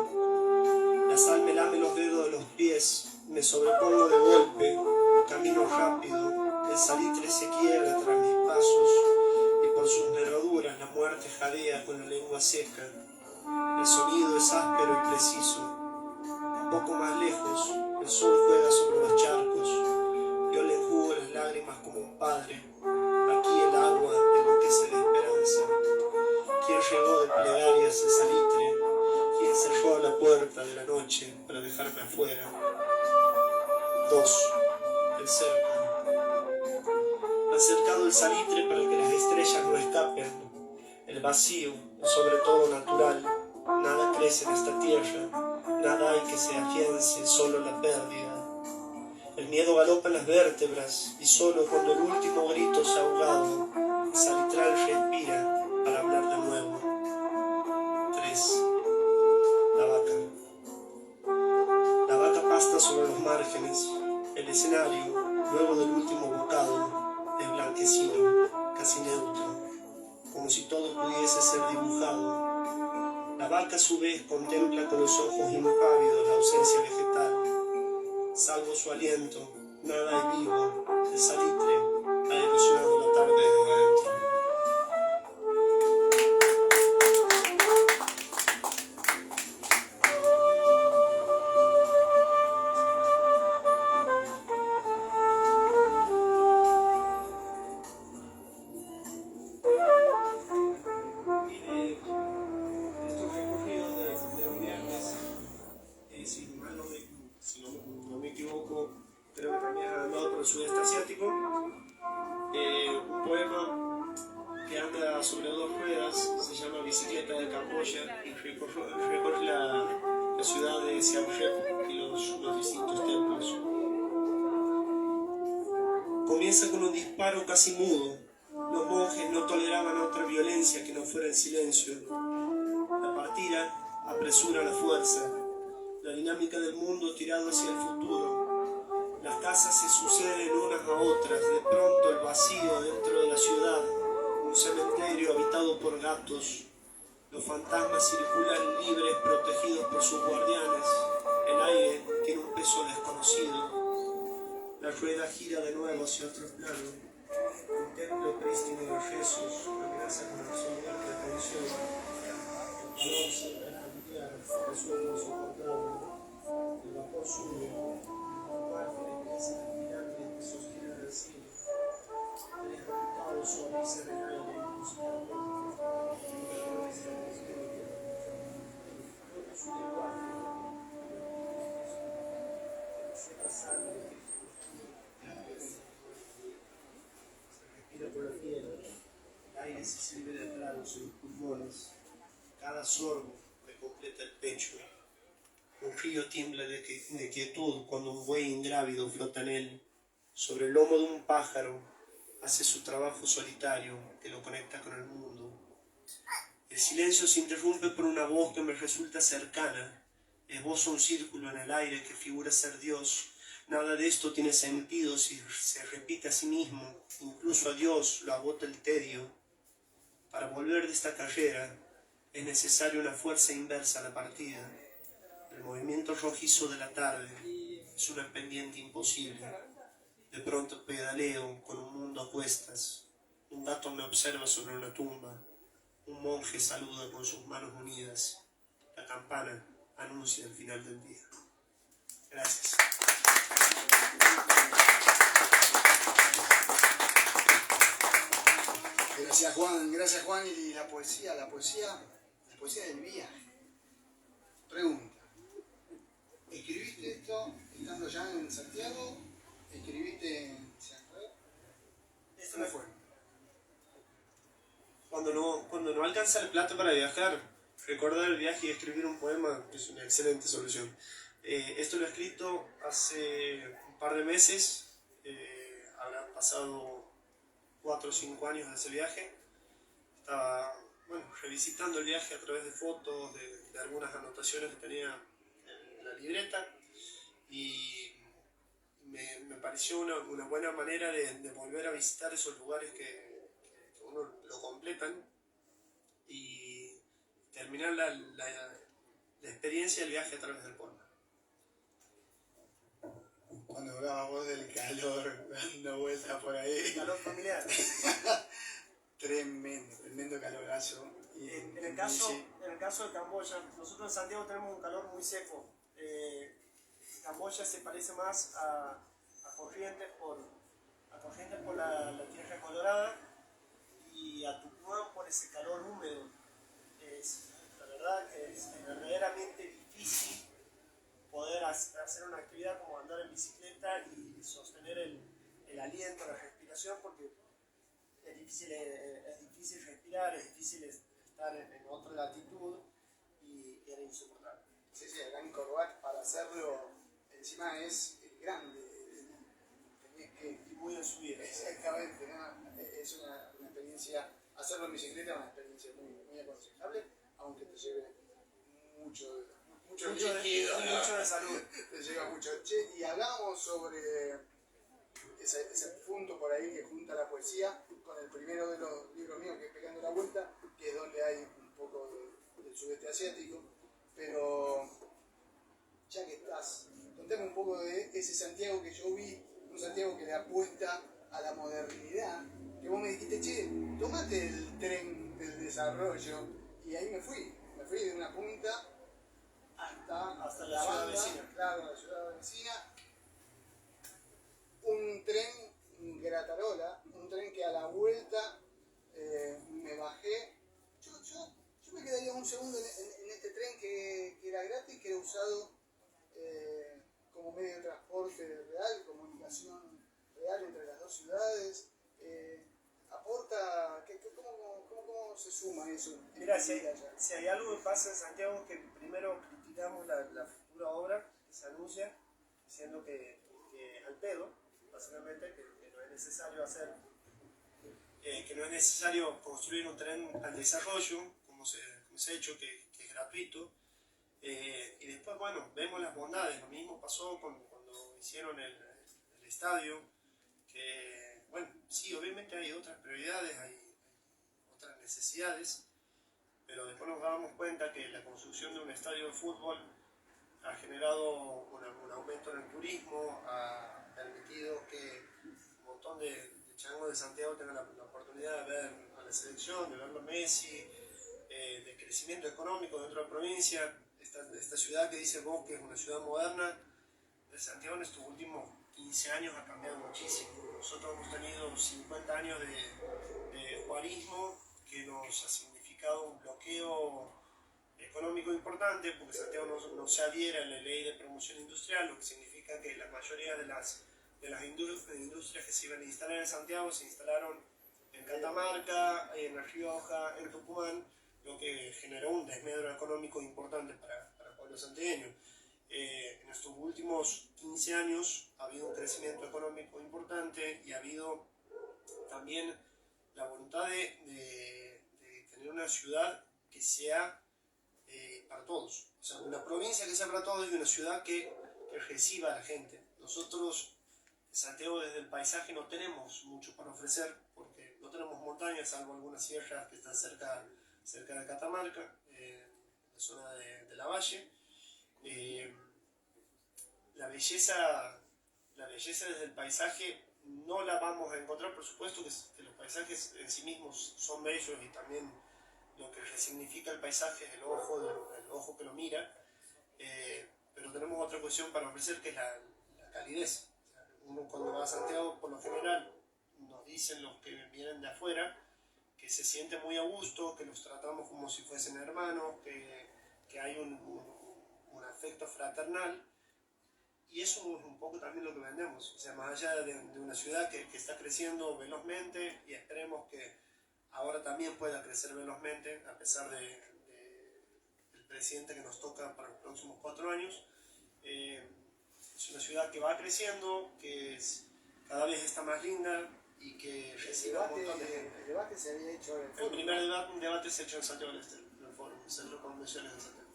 La sal me lame los dedos de los pies, me sobrepongo de golpe, camino rápido, el salitre se quiebra tras mis pasos, y por sus nervaduras la muerte jadea con la lengua seca. El sonido es áspero y preciso. Un poco más lejos, el sol juega sobre los charcos. Yo le enjugo las lágrimas como un padre. Aquí el agua enloquece de esperanza. ¿Quién llegó de plegarias el salitre? ¿Quién cerró la puerta de la noche para dejarme afuera? 2. El cerco. Han cercado el salitre para que las estrellas no escapen. El vacío es sobre todo natural. Nada crece en esta tierra. Nada hay que se afiance, solo la pérdida. El miedo galopa en las vértebras y solo cuando el último grito se ha ahogado, el salitral respira para hablar de nuevo. 3. La vaca. La vaca pasta sobre los márgenes. El escenario, luego del último bocado, es blanquecino, casi neutro, como si todo pudiese ser dibujado. La vaca a su vez contempla con los ojos impávidos la ausencia vegetal. Salvo su aliento, nada hay vivo. El salitre ha erosionado la tarde desde adentro. Creo que también ha andado por el sudeste asiático. Un poema que anda sobre 2 ruedas, se llama Bicicleta de Camboya, y recorre la ciudad de Siem Reap y los distintos templos. Comienza con un disparo casi mudo. Los monjes no toleraban otra violencia que no fuera el silencio. La partida apresura la fuerza, la dinámica del mundo tirado hacia el futuro. Las casas se suceden unas a otras, de pronto el vacío dentro de la ciudad, un cementerio habitado por gatos. Los fantasmas circulan libres, protegidos por sus guardianes. El aire tiene un peso desconocido. La rueda gira de nuevo hacia otro plano. Un templo prístino de rezos amenaza con absorber la atención. El calor se cambiar, resuelve insoportable. El vapor sube. Márgenes que se respiran que sostienen el cielo. El escrutado suaviza el aire musicalmente. Es un lenguaje. Se sangre. Se respira por la piel. El aire se sirve de tragos en los pulmones. Cada sorbo me completa el pecho. Un río tiembla de quietud cuando un buey ingrávido flota en él. Sobre el lomo de un pájaro hace su trabajo solitario que lo conecta con el mundo. El silencio se interrumpe por una voz que me resulta cercana. Esboza un círculo en el aire que figura ser Dios. Nada de esto tiene sentido si se repite a sí mismo. Incluso a Dios lo agota el tedio. Para volver de esta carrera es necesaria una fuerza inversa a la partida. El movimiento rojizo de la tarde es una pendiente imposible. De pronto pedaleo con un mundo a cuestas. Un gato me observa sobre una tumba. Un monje saluda con sus manos unidas. La campana anuncia el final del día. Gracias. Gracias. Gracias Juan. Y la poesía del viaje. Pregunta, ¿escribiste esto estando ya en Santiago? ¿Escribiste en San Rafael? ¿Cómo fue? Cuando no alcanza el plato para viajar, recordar el viaje y escribir un poema es una excelente solución. Esto lo he escrito hace un par de meses, habrán pasado 4 o 5 años de ese viaje. Estaba revisitando el viaje a través de fotos, de algunas anotaciones que tenía en la libreta, y me pareció una buena manera de volver a visitar esos lugares que uno lo completan y terminar la experiencia del viaje a través del poema. Cuando hablabas vos del calor, dando vueltas por ahí. Calor familiar. Tremendo calorazo. En el caso de Camboya, nosotros en Santiago tenemos un calor muy seco. Camboya se parece más a Corrientes por la tierra colorada, y a Tucumán por ese calor húmedo. La verdad que es verdaderamente difícil poder hacer una actividad como andar en bicicleta y sostener el aliento, la respiración, porque es difícil respirar, es difícil estar en otra latitud, y era insoportable. Sí, el Gran Corbat para hacerlo encima es grande. Tenés que Y muy en subida. exactamente, ¿no? Es una experiencia, hacerlo en bicicleta es una experiencia muy aconsejable, aunque te lleve mucho líquido, ¿no? Mucho de salud. Te lleva mucho. Che, y hablábamos sobre ese punto por ahí que junta la poesía con el primero de los libros míos, que es Pegando la Vuelta, que es donde hay un poco del sudeste asiático. Pero ya que estás, contame un poco de ese Santiago que yo vi, un Santiago que le apuesta a la modernidad, que vos me dijiste, che, tomate el tren del desarrollo, y ahí me fui de una punta hasta la ciudad banda, vecina. claro, la ciudad vecina. Un tren Gratarola, un tren que a la vuelta me bajé. Yo me quedaría un segundo en este tren que era gratis, que era usado como medio de transporte real, comunicación real entre las dos ciudades. Aporta, ¿cómo se suma eso? Mira, si hay algo que pasa en Santiago es que primero criticamos la futura obra que se anuncia, diciendo que al pedo, básicamente, que no es necesario Que no es necesario construir un tren al desarrollo, como se ha hecho, que es gratuito. Y después, vemos las bondades. Lo mismo pasó cuando hicieron el estadio, que, sí, obviamente hay otras prioridades, hay otras necesidades, pero después nos dábamos cuenta que la construcción de un estadio de fútbol ha generado un aumento en el turismo, ha permitido que un montón de changos de Santiago tengan la oportunidad de ver a la selección, de verlo a Messi, de crecimiento económico dentro de la provincia. Esta ciudad que dice vos que es una ciudad moderna, de Santiago en estos últimos 15 años ha cambiado muchísimo. Nosotros hemos tenido 50 años de juarismo, que nos ha significado un bloqueo económico importante, porque Santiago no se adhiere a la ley de promoción industrial, lo que significa que la mayoría de las industrias que se iban a instalar en Santiago se instalaron en Catamarca, en La Rioja, en Tucumán, lo que generó un desmedro económico importante para el pueblo santiagueño. En estos últimos 15 años ha habido un crecimiento económico importante y ha habido también la voluntad de tener una ciudad que sea para todos, o sea, una provincia que sea para todos y una ciudad que reciba a la gente. Nosotros en Santiago, desde el paisaje, no tenemos mucho para ofrecer, porque no tenemos montañas, salvo algunas sierras que están cerca de Catamarca, la zona de la Valle. La belleza desde el paisaje no la vamos a encontrar, por supuesto que los paisajes en sí mismos son bellos, y también lo que resignifica el paisaje es el ojo que lo mira, pero tenemos otra cuestión para ofrecer, que es la calidez. O sea, uno cuando va a Santiago, por lo general, nos dicen los que vienen de afuera, que se siente muy a gusto, que los tratamos como si fuesen hermanos, que hay un afecto fraternal. Y eso es un poco también lo que vendemos, o sea, más allá de una ciudad que está creciendo velozmente, y esperemos que ahora también pueda crecer velozmente, a pesar del presidente que nos toca para los próximos 4 años. Es una ciudad que va creciendo, cada vez está más linda y que recibe un montón de gente. El debate se había hecho en el El foro, primer debate se ha hecho en Santiago del Estero, en el foro, en el Centro de Convenciones de Santiago.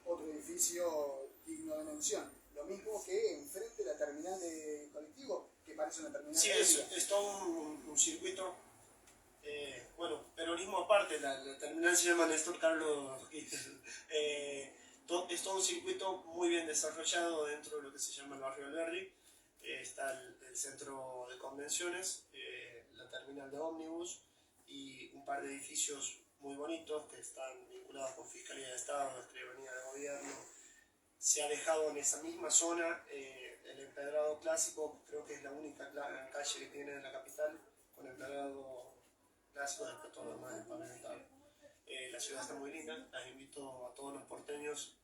otro edificio digno de mención. Lo mismo que enfrente de la terminal de colectivo, que parece una terminal Sí, de es todo un circuito. Bueno, peronismo aparte, la terminal se llama Néstor Carlos Kirchner. Es todo un circuito muy bien desarrollado dentro de lo que se llama el barrio Alberdi. Está el centro de convenciones, la terminal de ómnibus y un par de edificios muy bonitos que están vinculados con Fiscalía de Estado, Escribanía de Gobierno. Se ha dejado en esa misma zona el empedrado clásico, creo que es la única calle que tiene en la capital con empedrado clásico, después todo lo demás es pavimentado. La ciudad está muy linda, las invito a todos los porteños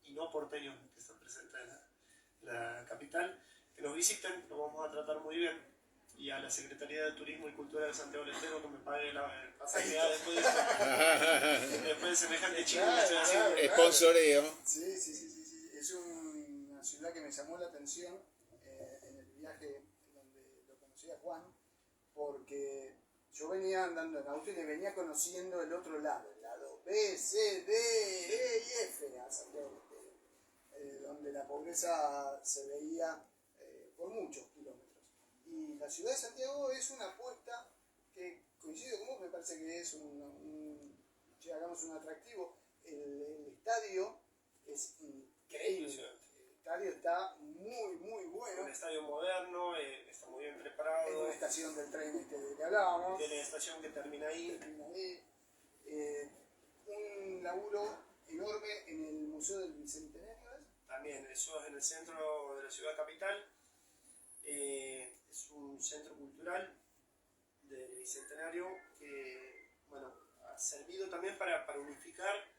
y no porteños que están presentes en la capital, que nos visiten, lo vamos a tratar muy bien. Y a la Secretaría de Turismo y Cultura de Santiago del Estero que me pague el pasaje después de semejante chico que estoy haciendo. Sponsoreo. Sí. Es una ciudad que me llamó la atención en el viaje donde lo conocí a Juan, porque yo venía andando en auto y le venía conociendo el otro lado, el lado B, C, D, E y F a Santiago del Estero, donde la pobreza se veía por muchos kilómetros. Y la ciudad de Santiago es una apuesta que, coincido con vos, me parece que es hagamos un atractivo. El estadio es increíble. El estadio está muy bueno. Un estadio moderno, está muy bien preparado. Es una estación del tren de que hablábamos. Tiene estación que termina ahí. Un laburo enorme en el Museo del Bicentenario. También, eso es en el centro de la ciudad capital. Es un centro cultural del Bicentenario que, bueno, ha servido también para unificar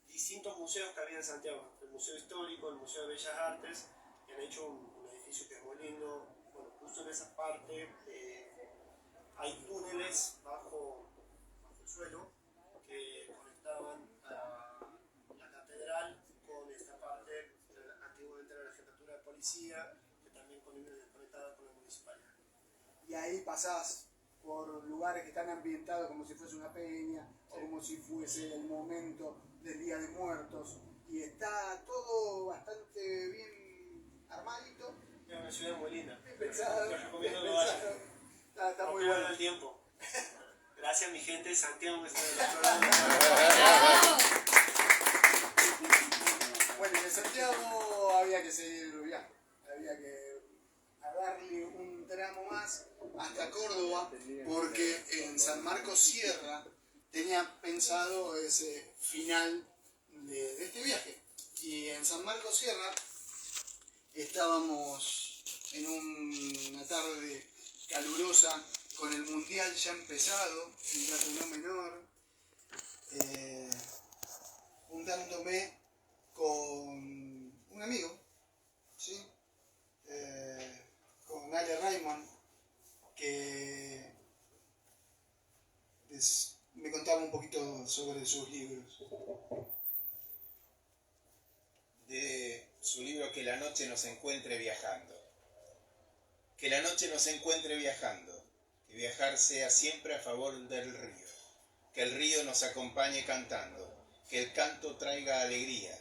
distintos museos que había en Santiago. El Museo Histórico, el Museo de Bellas Artes, que han hecho un edificio que es muy lindo. Bueno, justo en esa parte hay túneles bajo el suelo que conectaban a la catedral con esta parte antiguamente era la jefatura de policía, que también conectaba con la municipalidad. Y ahí pasás por lugares que están ambientados como si fuese una peña, o como si fuese el momento del Día de Muertos, y está todo bastante bien armadito. Es una ciudad muy linda. Bien pensado. Les recomiendo bien que vayan. pensado. Está muy bueno bueno. el tiempo. Gracias mi gente de Santiago que está del otro lado. Bueno, en Santiago había que seguir el viaje, había que darle un tramo más hasta Córdoba, porque en San Marcos Sierra tenía pensado ese final de este viaje. Y en San Marcos Sierra estábamos en una tarde calurosa, con el mundial ya empezado, un dato no menor, juntándome con un amigo, ¿sí? Con Ale Raymond, que me contaba un poquito sobre sus libros. De su libro Que la noche nos encuentre viajando. Que la noche nos encuentre viajando. Que viajar sea siempre a favor del río. Que el río nos acompañe cantando. Que el canto traiga alegría.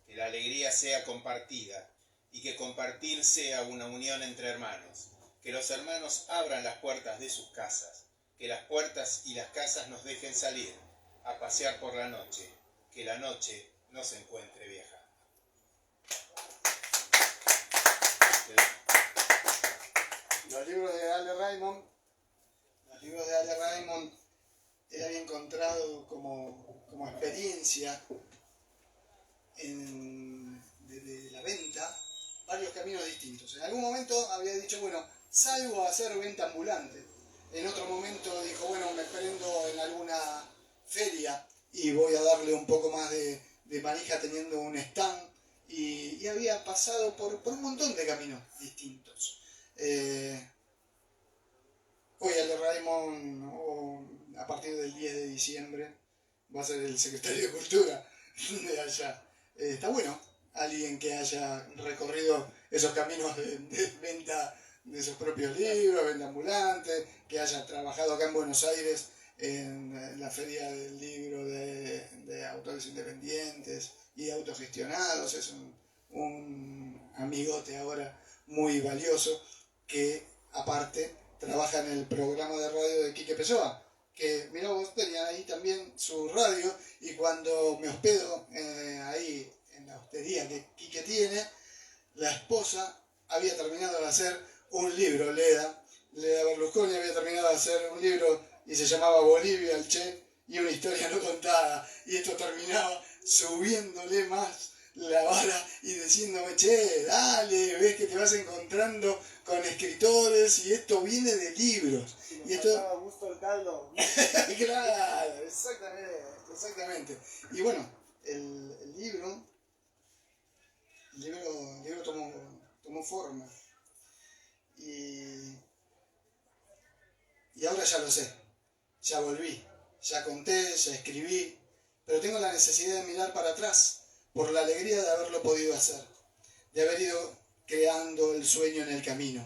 Que la alegría sea compartida. Y que compartir sea una unión entre hermanos. Que los hermanos abran las puertas de sus casas. Que las puertas y las casas nos dejen salir a pasear por la noche. Que la noche nos encuentre viajando. Los libros de Ale Raymond, él había encontrado como experiencia de la venta varios caminos distintos. En algún momento había dicho, bueno, salgo a hacer venta ambulante. En otro momento dijo, bueno, me prendo en alguna feria y voy a darle un poco más de manija teniendo un stand. Y había pasado por un montón de caminos distintos. Hoy Ale Raymond, a partir del 10 de diciembre, va a ser el secretario de Cultura de allá. Está bueno, alguien que haya recorrido esos caminos de venta de sus propios libros, venta ambulante, que haya trabajado acá en Buenos Aires en la Feria del Libro de Autores Independientes y autogestionados. Es un amigote ahora muy valioso que, aparte, trabaja en el programa de radio de Quique Pessoa, que, mirá vos, tenía ahí también su radio, y cuando me hospedo ahí en la hostería que Quique tiene, la esposa había terminado de hacer un libro, Leda Berlusconi había terminado de hacer un libro y se llamaba Bolivia, el Che, y una historia no contada, y esto terminaba subiéndole más la vara y diciéndome, che, dale, ves que te vas encontrando con escritores y esto viene de libros. Si y nos esto faltaba gusto el caldo. claro, exactamente. Y bueno, el libro tomó forma. Y ahora ya lo sé, ya volví, ya conté, ya escribí, pero tengo la necesidad de mirar para atrás por la alegría de haberlo podido hacer, de haber ido creando el sueño en el camino,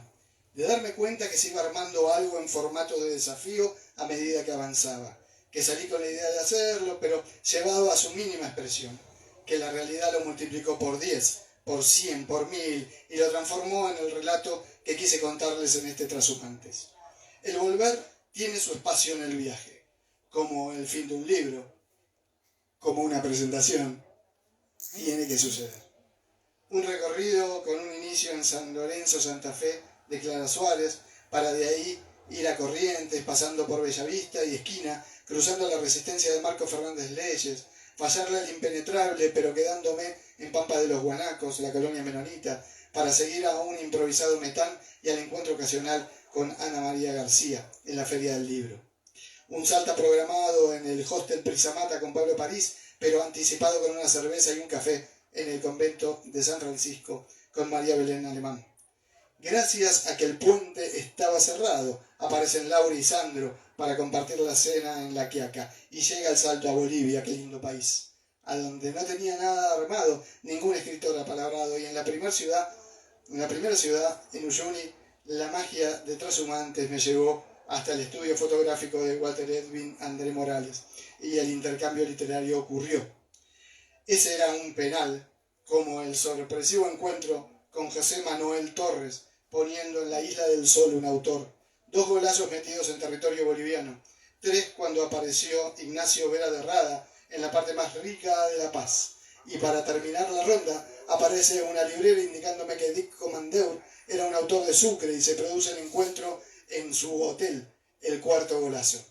de darme cuenta que se iba armando algo en formato de desafío a medida que avanzaba, que salí con la idea de hacerlo, pero llevado a su mínima expresión, que la realidad lo multiplicó por 10, por 100, por 1000, y lo transformó en el relato que quise contarles en este Trashumantes. El volver tiene su espacio en el viaje, como el fin de un libro, como una presentación. Tiene que suceder. Un recorrido con un inicio en San Lorenzo, Santa Fe, de Clara Suárez, para de ahí ir a Corrientes, pasando por Bellavista y Esquina, cruzando la Resistencia de Marco Fernández Leyes, fallarle al impenetrable, pero quedándome en Pampa de los Guanacos, la colonia menonita, para seguir a un improvisado Metán y al encuentro ocasional con Ana María García en la Feria del Libro. Un salta programado en el hostel Prisamata con Pablo París, pero anticipado con una cerveza y un café en el convento de San Francisco con María Belén Alemán. Gracias a que el puente estaba cerrado, aparecen Laura y Sandro para compartir la cena en La Quiaca, y llega el salto a Bolivia, qué lindo país, a donde no tenía nada armado, ningún escritor apalabrado, y en la primera ciudad, en Uyuni, la magia de Trashumantes me llevó hasta el estudio fotográfico de Walter Edwin André Morales, y el intercambio literario ocurrió. Ese era un penal, como el sorpresivo encuentro con José Manuel Torres, poniendo en la Isla del Sol un autor, 2 golazos metidos en territorio boliviano, 3 cuando apareció Ignacio Vera de Rada en la parte más rica de La Paz. Y para terminar la ronda, aparece una librera indicándome que Dick Comandeur era un autor de Sucre y se produce el encuentro en su hotel, el 4º golazo.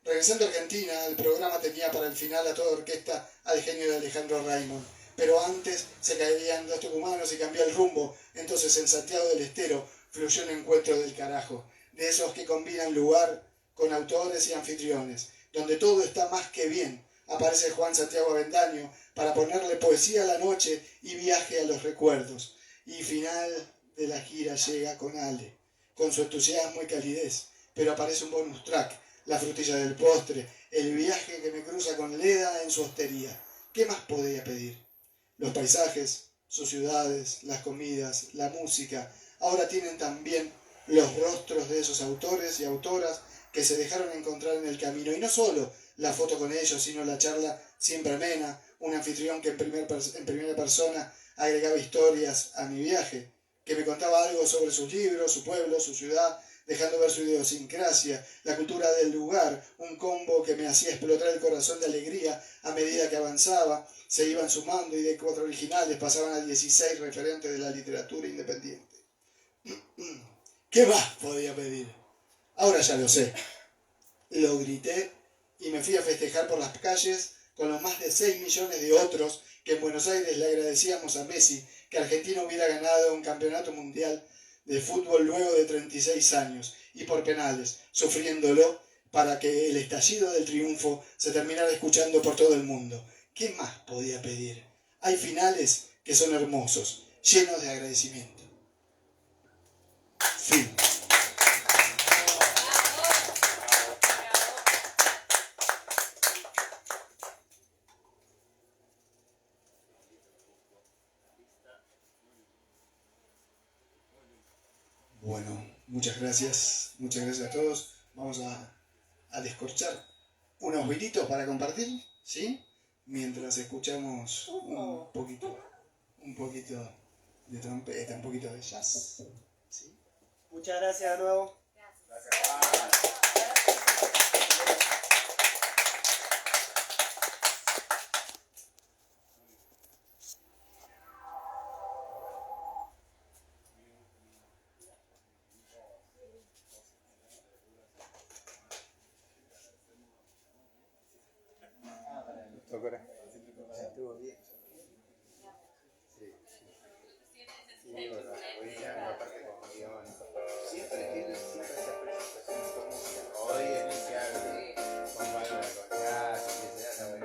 Regresando a Argentina, el programa tenía para el final a toda orquesta al genio de Alejandro Raymond, pero antes se caerían 2 tucumanos y cambió el rumbo. Entonces en Santiago del Estero fluyó un encuentro del carajo, de esos que combinan lugar con autores y anfitriones, donde todo está más que bien. Aparece Juan Santiago Avendaño para ponerle poesía a la noche y viaje a los recuerdos. Y final de la gira llega con Ale, con su entusiasmo y calidez, pero aparece un bonus track, la frutilla del postre, el viaje que me cruza con Leda en su hostería. ¿Qué más podía pedir? Los paisajes, sus ciudades, las comidas, la música, ahora tienen también los rostros de esos autores y autoras que se dejaron encontrar en el camino. Y no solo la foto con ellos, sino la charla siempre amena, un anfitrión que en primera persona agregaba historias a mi viaje, que me contaba algo sobre sus libros, su pueblo, su ciudad, dejando ver su idiosincrasia, la cultura del lugar, un combo que me hacía explotar el corazón de alegría a medida que avanzaba. Se iban sumando y de 4 originales pasaban a 16 referentes de la literatura independiente. ¿Qué más podía pedir? Ahora ya lo sé. Lo grité y me fui a festejar por las calles con los más de 6 millones de otros que en Buenos Aires le agradecíamos a Messi que Argentina hubiera ganado un campeonato mundial de fútbol luego de 36 años y por penales, sufriéndolo para que el estallido del triunfo se terminara escuchando por todo el mundo. ¿Qué más podía pedir? Hay finales que son hermosos, llenos de agradecimiento. Fin. Bueno, muchas gracias a todos. Vamos a descorchar unos vinitos para compartir, ¿sí? Mientras escuchamos un poquito de trompeta, un poquito de jazz, ¿sí? Muchas gracias de nuevo. Estuvo bien. Siempre tiene esa presentación con música. Hoy en ese abre con Bárbara Conchaz, que se da la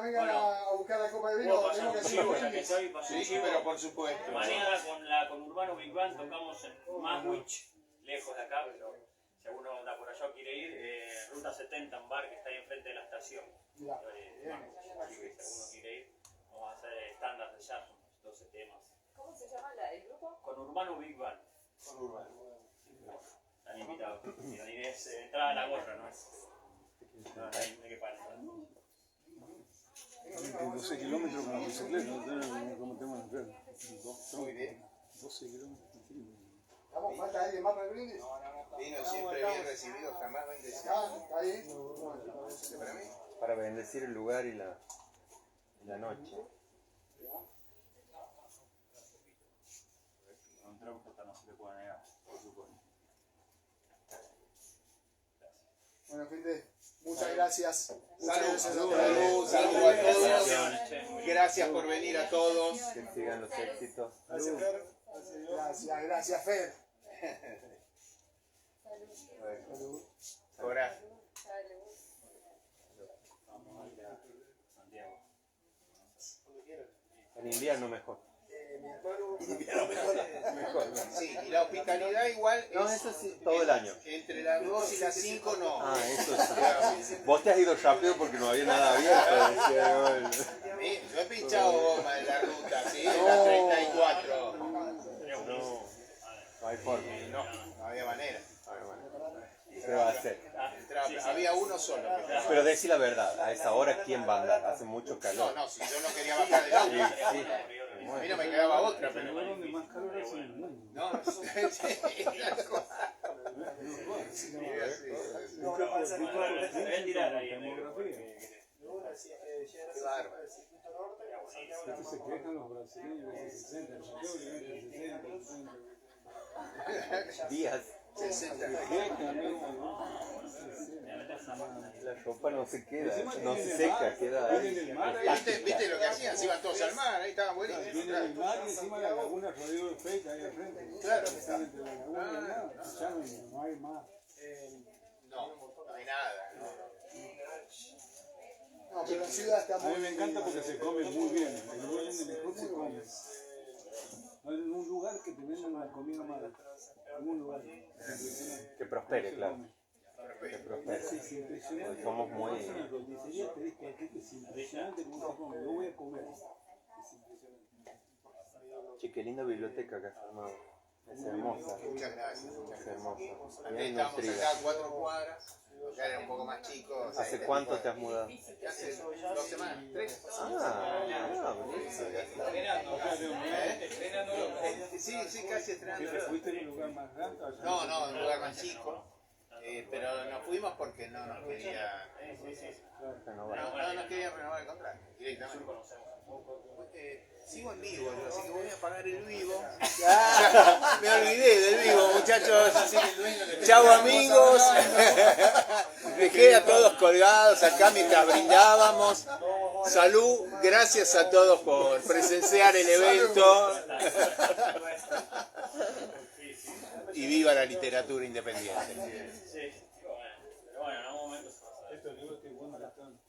Vengan a buscar la copa de vino. Sí, pero por supuesto. Mañana con la Conurbano Big Band tocamos en Maswich, lejos de acá, pero si alguno anda por allá o quiere ir, Ruta 70, un bar que está ahí enfrente de la estación. Así que si alguno quiere ir, vamos a hacer estándar de jazz, 12 temas. ¿Cómo se llama el grupo? Conurbano Big Band. Conurbano. Están invitados. Y es entrada a la gorra, ¿no? No hay que parar. 12 kilómetros con la bicicleta, como tengo en el Muy bien. 12 kilómetros. ¿Estamos? ¿Falta alguien más para el brindis? Vino siempre bien recibido, jamás bendecido. ¿Está ahí? ¿Este para mí? Para bendecir el lugar y la noche. Un trabajo no se le puede negar, por supuesto. Bueno, gente, muchas gracias. Salud, Salud. salud a todos. Gracias por venir a todos. Que sigan los éxitos. Gracias, Fer. Gracias, Dios. Gracias, Fer. Ahora, Vamos a ir a Santiago. En invierno mejor. Mi hermano. Mejor. sí, y la hospitalidad igual No, es eso sí, todo el año. entre las 2 y las 5 no. Ah, eso sí. Vos te has ido rápido porque no había nada abierto. Decía, bueno. Yo he pinchado goma en la ruta, ¿sí? En la 34. No hay forma. No había manera. ¿Qué va a hacer? Había uno solo. Pero decí la verdad, a esa hora ¿quién va a andar? Hace mucho No, calor. no, si yo no quería bajar del auto. Sí. A mí no me quedaba otra, pero... El lugar donde más calor hace en el mundo. No, Se deben tirar ahí en el Qué bárbaro. Esto se quejan los brasileños de 60, los santiago le ganan 60, 70. Días. 60. La ropa no se queda, no se seca, queda ahí. ¿Viste lo que hacían? Se iban todos al mar, ahí estaban buenísimos. Viene el mar y encima la laguna rodeó de feca ahí al frente. Claro. Están entre la laguna y el mar. Ya no hay más. No hay nada. No, pero la ciudad está A mí muy... me encanta porque se come muy bien. El lugar donde mejor se come. No hay un lugar que te vendan una comida mala. Algún lugar. Que prospere, claro. Que prospere. Sí, sí, impresionante. Somos muy... Vas a una roticería, te dice que es impresionante cómo se come. Yo voy a comer. Es impresionante. Che, qué linda biblioteca que has armado. Es hermosa. Muchas gracias. Es hermosa. Antes Bien estábamos nutrida. acá a 4 cuadras, ya era un poco más chicos. ¿Hace cuánto te has mudado? Hace 2 semanas, 3. Buenísimo, ya está. Sí, casi estrenando. ¿Te fuiste en un lugar más grande? No, en un lugar más chico. Pero nos fuimos porque no nos quería. No nos quería renovar el contrato directamente. Sigo en vivo, así que voy a pagar el vivo. Me olvidé del vivo, muchachos. Chau amigos. Dejé a todos colgados acá mientras brindábamos. Salud, gracias a todos por presenciar el evento. Y viva la literatura independiente. Sí, pero bueno, en algún momento se va a saber. Estos libros que bueno que están.